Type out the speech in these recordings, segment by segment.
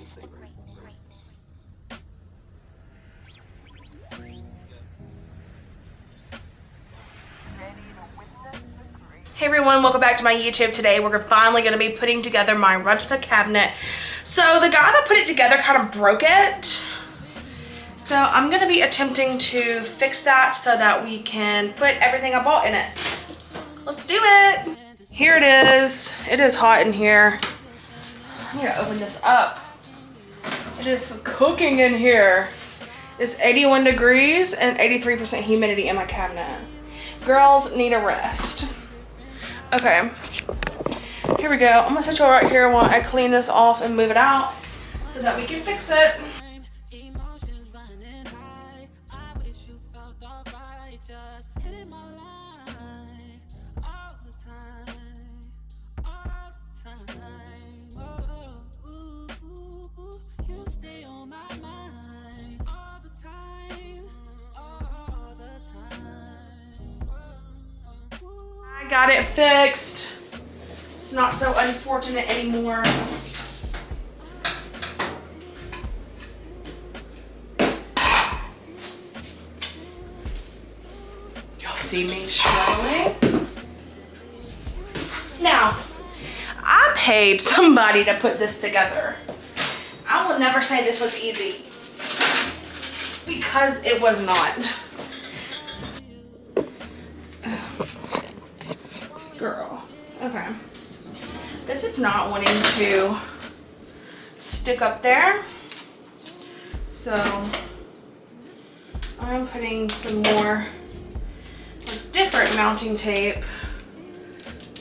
Hey everyone, welcome back to my YouTube. Today we're finally going to be putting together my Rudsta cabinet. So the guy that put it together kind of broke it. So I'm going to be attempting to fix that so that we can put everything I bought in it. Let's do it. Here it is. It is hot in here. I'm going to open this up. It is cooking in here. It's 81 degrees and 83% humidity in my cabinet. Girls need a rest. Okay, here we go. I'm gonna set y'all right here while I clean this off and move it out so that we can fix it. I got it fixed. It's not so unfortunate anymore. Y'all see me struggling? Now, I paid somebody to put this together. I will never say this was easy because it was not. Girl, okay. This is not wanting to stick up there. So I'm putting some more different mounting tape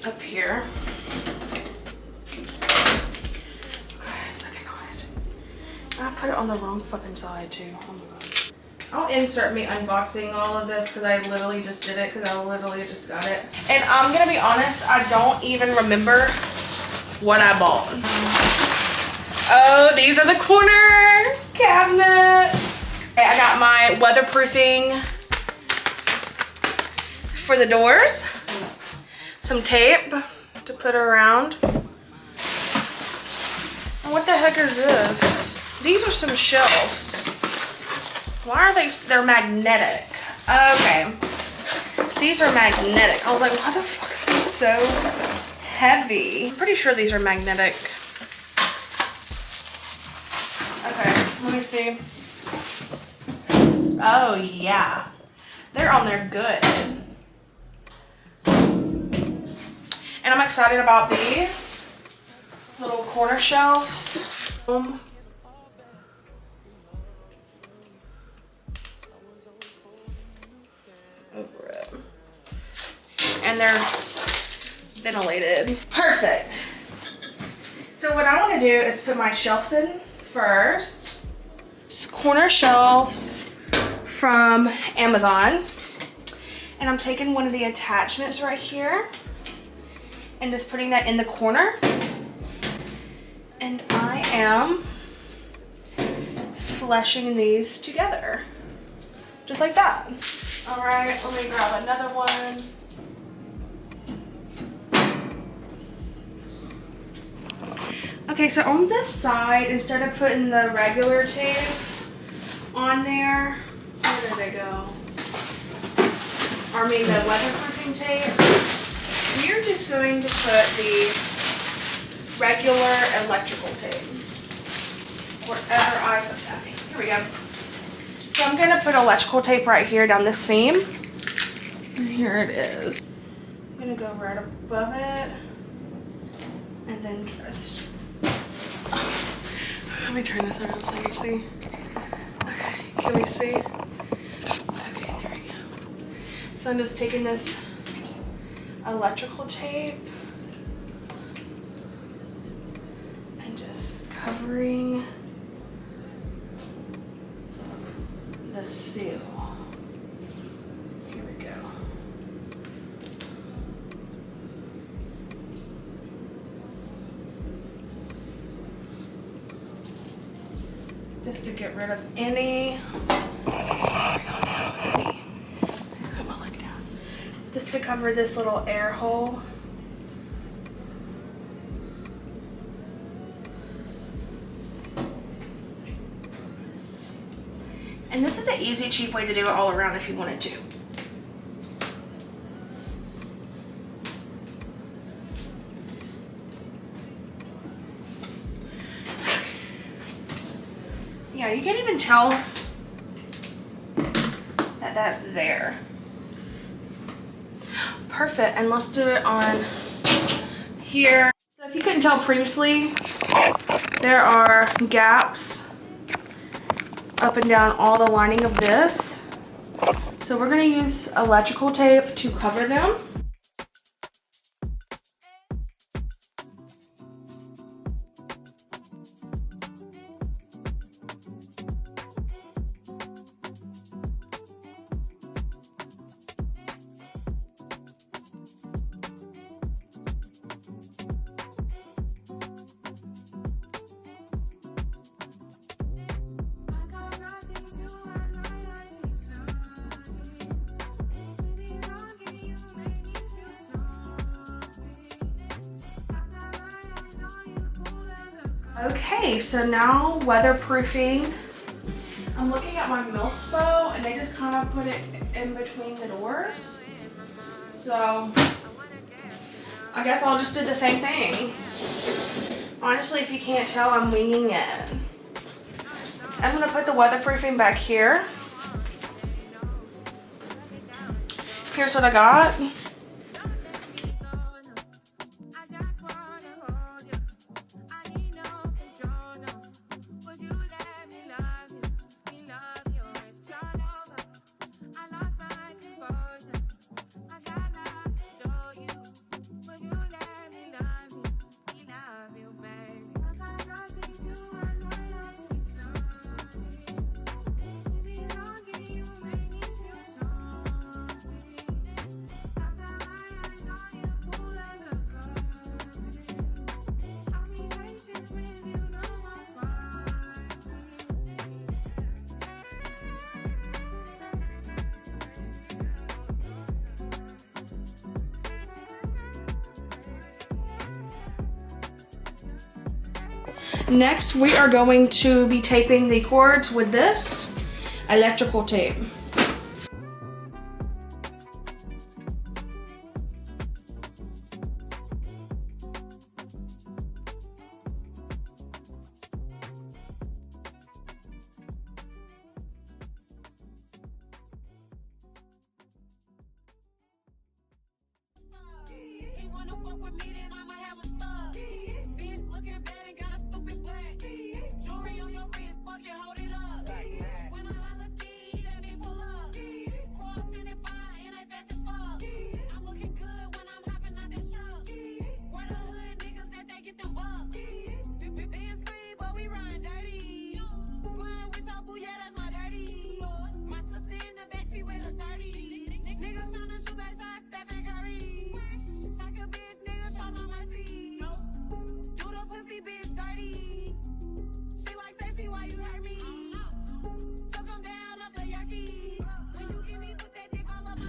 up here. Okay, second on it. I put it on the wrong fucking side too. Oh my god. I'll insert me unboxing all of this because I literally just did it because I literally just got it. And I'm gonna be honest, I don't even remember what I bought. Oh, these are the corner cabinet. Okay, I got my weatherproofing for the doors. Some tape to put around. And what the heck is this? These are some shelves. Why are they're magnetic? Okay. These are magnetic. I was like, why the fuck are they so heavy? I'm pretty sure these are magnetic. Okay, let me see. Oh yeah. They're on there good. And I'm excited about these little corner shelves. Over it. And they're ventilated. Perfect. So what I want to do is put my shelves in first. It's corner shelves from Amazon. And I'm taking one of the attachments right here and just putting that in the corner. And I am fleshing these together. Just like that. All right, let me grab another one. Okay, so on this side, instead of putting the regular tape on there, where did they go? I mean the weatherproofing tape. We're just going to put the regular electrical tape. Wherever I put that. Here we go. So I'm gonna put electrical tape right here down this seam. And here it is. I'm gonna go right above it. And then just, let me turn this around so you can see. Okay, can we see? Okay, there we go. So I'm just taking this electrical tape and just covering the seal. Here we go. Just to get rid of any, just to cover this little air hole. easy, cheap way to do it all around if you wanted to. Yeah, you can't even tell that that's there. Perfect, and let's do it on here. So if you couldn't tell previously, there are gaps up and down all the lining of this. So we're gonna use electrical tape to cover them. Okay, so now weatherproofing. I'm looking at my Milspo and they just kind of put it in between the doors. So I guess I'll just do the same thing. Honestly, if you can't tell, I'm winging it. I'm gonna put the weatherproofing back here. Here's what I got. Next, we are going to be taping the cords with this electrical tape.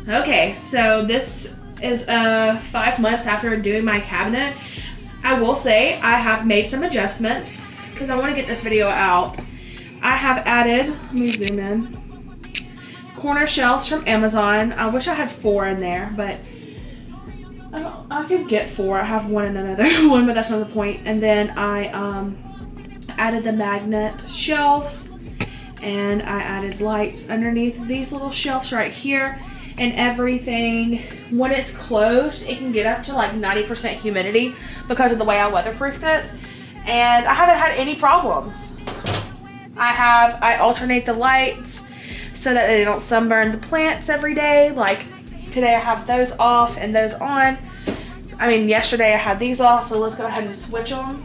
Okay, so this is 5 months after doing my cabinet. I will say I have made some adjustments because I want to get this video out. I have added, let me zoom in, corner shelves from Amazon. I wish I had 4 in there, but I could get 4. I have 1 in another one, but that's not the point. And then I added the magnet shelves, and I added lights underneath these little shelves right here. And everything, when it's closed, it can get up to like 90% humidity because of the way I weatherproofed it. And I haven't had any problems. I alternate the lights so that they don't sunburn the plants every day. Like today I have those off and those on. I mean, yesterday I had these off, so let's go ahead and switch them.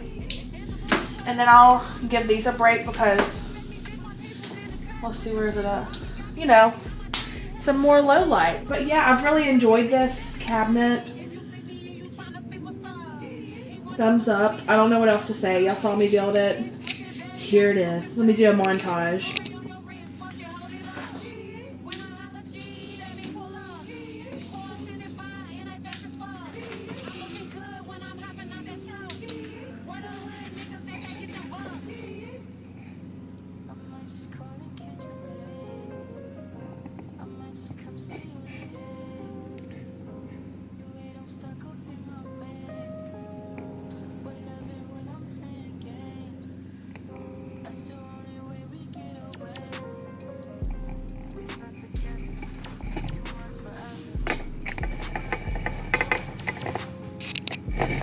And then I'll give these a break because, let's see, where is it at? You know, some more low light. But yeah, I've really enjoyed this cabinet. Thumbs up. I don't know what else to say. Y'all saw me build it. Here it is. Let me do a montage.